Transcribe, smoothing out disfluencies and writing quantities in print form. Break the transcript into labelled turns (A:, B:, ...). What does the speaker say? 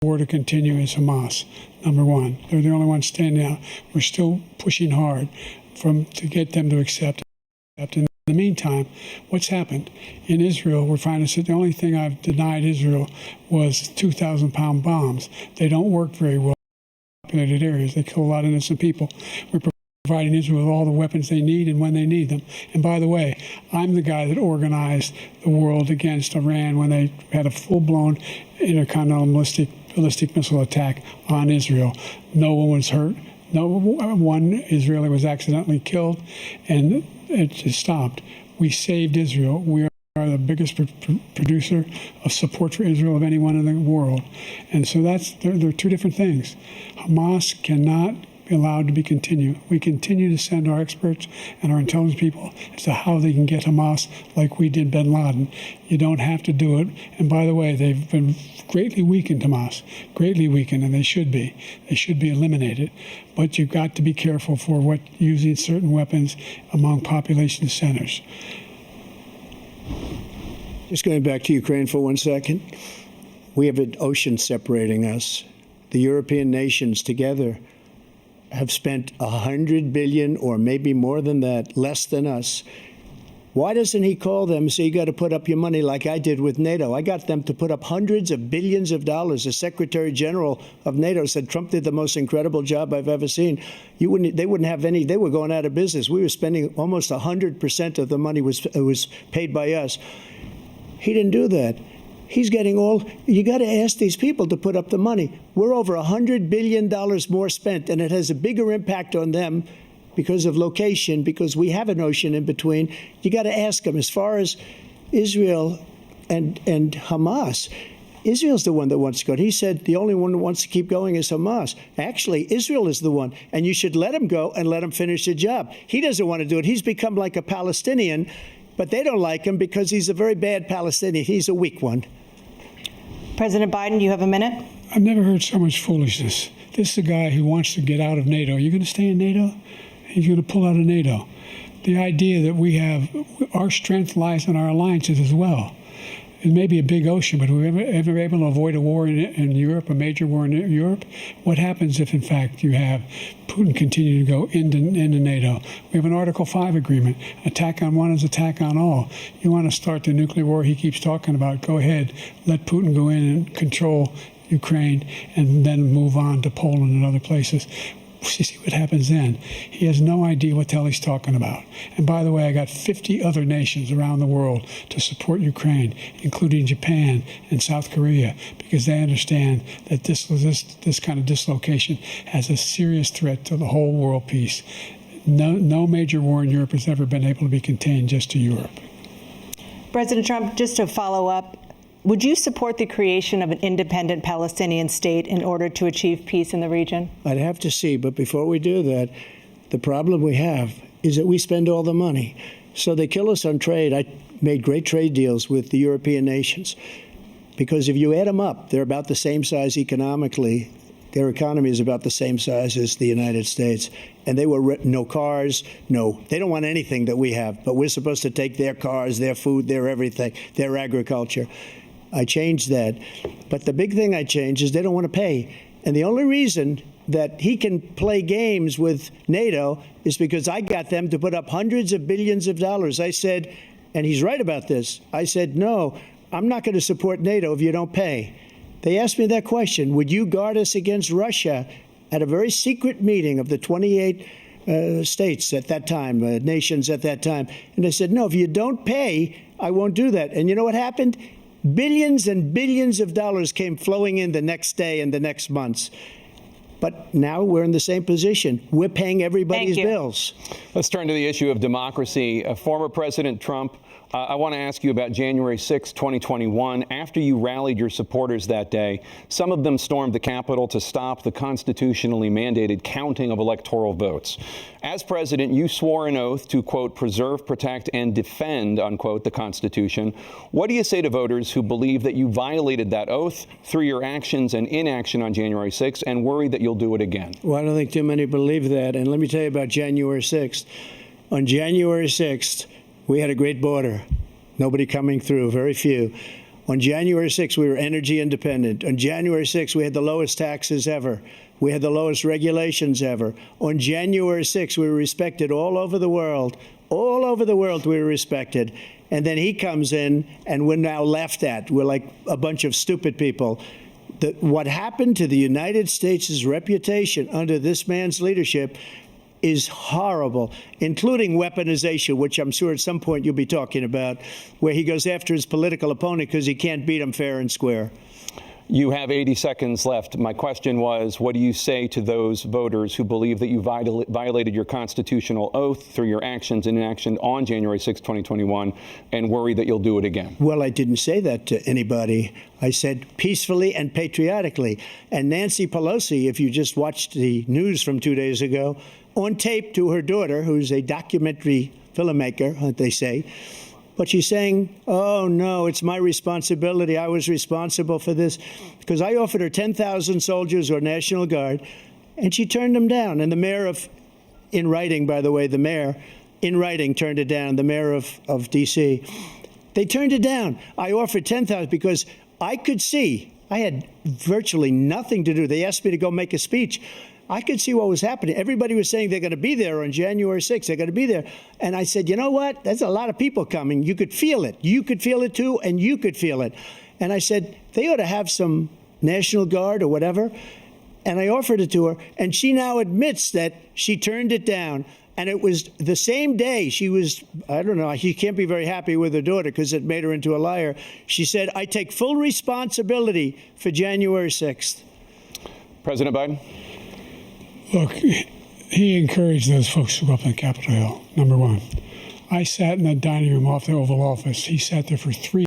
A: war to continue is Hamas, number one. They're the only ones standing out. We're still pushing hard to get them to accept. In the meantime, what's happened? In Israel, we're finding that the only thing I've denied Israel was 2,000-pound bombs. They don't work very well in populated areas. They kill a lot of innocent people. We're providing Israel with all the weapons they need and when they need them. And by the way, I'm the guy that organized the world against Iran when they had a full-blown intercontinental ballistic missile attack on Israel. No one was hurt. No one Israeli was accidentally killed, and it just stopped. We saved Israel. We are the biggest producer of support for Israel of anyone in the world. And so they're two different things. Hamas cannot be allowed to be continued. We continue to send our experts and our intelligence people as to how they can get Hamas like we did bin Laden. You don't have to do it. And by the way, they've been greatly weakened, Hamas, greatly weakened, and they should be. They should be eliminated. But you've got to be careful for using certain weapons among population centers.
B: Just going back to Ukraine for 1 second. We have an ocean separating us. The European nations together have spent $100 billion, or maybe more than that, less than us. Why doesn't he call them and say, you got to put up your money like I did with NATO? I got them to put up hundreds of billions of dollars. The Secretary General of NATO said Trump did the most incredible job I've ever seen. They wouldn't have any. They were going out of business. We were spending almost 100% of the money was paid by us. He didn't do that. He's getting you got to ask these people to put up the money. We're over $100 billion more spent, and it has a bigger impact on them because of location, because we have an ocean in between. You got to ask them. As far as Israel and Hamas, Israel's the one that wants to go. He said the only one who wants to keep going is Hamas. Actually, Israel is the one, and you should let him go and let him finish the job. He doesn't want to do it. He's become like a Palestinian, but they don't like him because he's a very bad Palestinian. He's a weak one.
C: President Biden, you have a minute.
A: I've never heard so much foolishness. This is a guy who wants to get out of NATO. Are you going to stay in NATO? He's going to pull out of NATO. The idea that our strength lies in our alliances as well. It may be a big ocean, but are we ever able to avoid a war in Europe, a major war in Europe? What happens if, in fact, you have Putin continue to go into NATO? We have an Article 5 agreement. Attack on one is attack on all. You want to start the nuclear war he keeps talking about, go ahead. Let Putin go in and control Ukraine and then move on to Poland and other places. You see what happens then. He has no idea what the hell he's talking about. And by the way, I got 50 other nations around the world to support Ukraine, including Japan and South Korea, because they understand that this kind of dislocation has a serious threat to the whole world peace. No major war in Europe has ever been able to be contained just to Europe.
C: President Trump, just to follow up, would you support the creation of an independent Palestinian state in order to achieve peace in the region?
B: I'd have to see. But before we do that, the problem we have is that we spend all the money. So they kill us on trade. I made great trade deals with the European nations because if you add them up, they're about the same size economically. Their economy is about the same size as the United States. And they were no cars, they don't want anything that we have. But we're supposed to take their cars, their food, their everything, their agriculture. I changed that. But the big thing I changed is they don't want to pay. And the only reason that he can play games with NATO is because I got them to put up hundreds of billions of dollars. I said, and he's right about this, I said, no, I'm not going to support NATO if you don't pay. They asked me that question, would you guard us against Russia at a very secret meeting of the 28 states at that time, nations at that time? And I said, no, if you don't pay, I won't do that. And you know what happened? Billions and billions of dollars came flowing in the next day and the next months. But now we're in the same position. We're paying everybody's bills.
D: Let's turn to the issue of democracy. Former President Trump, I want to ask you about January 6, 2021. After you rallied your supporters that day, some of them stormed the Capitol to stop the constitutionally mandated counting of electoral votes. As president, you swore an oath to, quote, preserve, protect, and defend, unquote, the Constitution. What do you say to voters who believe that you violated that oath through your actions and inaction on January 6th and worry that you'll do it again?
B: Well, I don't think too many believe that. And let me tell you about January 6th. On January 6th, we had a great border. Nobody coming through, very few. On January 6th, we were energy independent. On January 6th, we had the lowest taxes ever. We had the lowest regulations ever. On January 6th, we were respected all over the world. All over the world, we were respected. And then he comes in, and we're now laughed at. We're like a bunch of stupid people. What happened to the United States' reputation under this man's leadership is horrible, including weaponization, which I'm sure at some point you'll be talking about, where he goes after his political opponent because he can't beat him fair and square.
D: You have 80 seconds left. My question was, what do you say to those voters who believe that you violated your constitutional oath through your actions and inaction on January 6, 2021, and worry that you'll do it again?
B: Well, I didn't say that to anybody. I said peacefully and patriotically. And Nancy Pelosi, if you just watched the news from 2 days ago, on tape to her daughter, who's a documentary filmmaker, they say, but she's saying, oh, no, it's my responsibility. I was responsible for this because I offered her 10,000 soldiers or National Guard, and she turned them down. And the mayor in writing, by the way, the mayor in writing turned it down, the mayor of D.C. They turned it down. I offered 10,000 because I could see I had virtually nothing to do. They asked me to go make a speech. I could see what was happening. Everybody was saying they're going to be there on January 6th. They're going to be there. And I said, you know what? There's a lot of people coming. You could feel it. You could feel it, too, and you could feel it. And I said, they ought to have some National Guard or whatever. And I offered it to her. And she now admits that she turned it down. And it was the same day she was, I don't know, she can't be very happy with her daughter because it made her into a liar. She said, I take full responsibility for January 6th.
D: President Biden?
A: Look, he encouraged those folks to go up on Capitol Hill, number one. I sat in the dining room off the Oval Office. He sat there for 3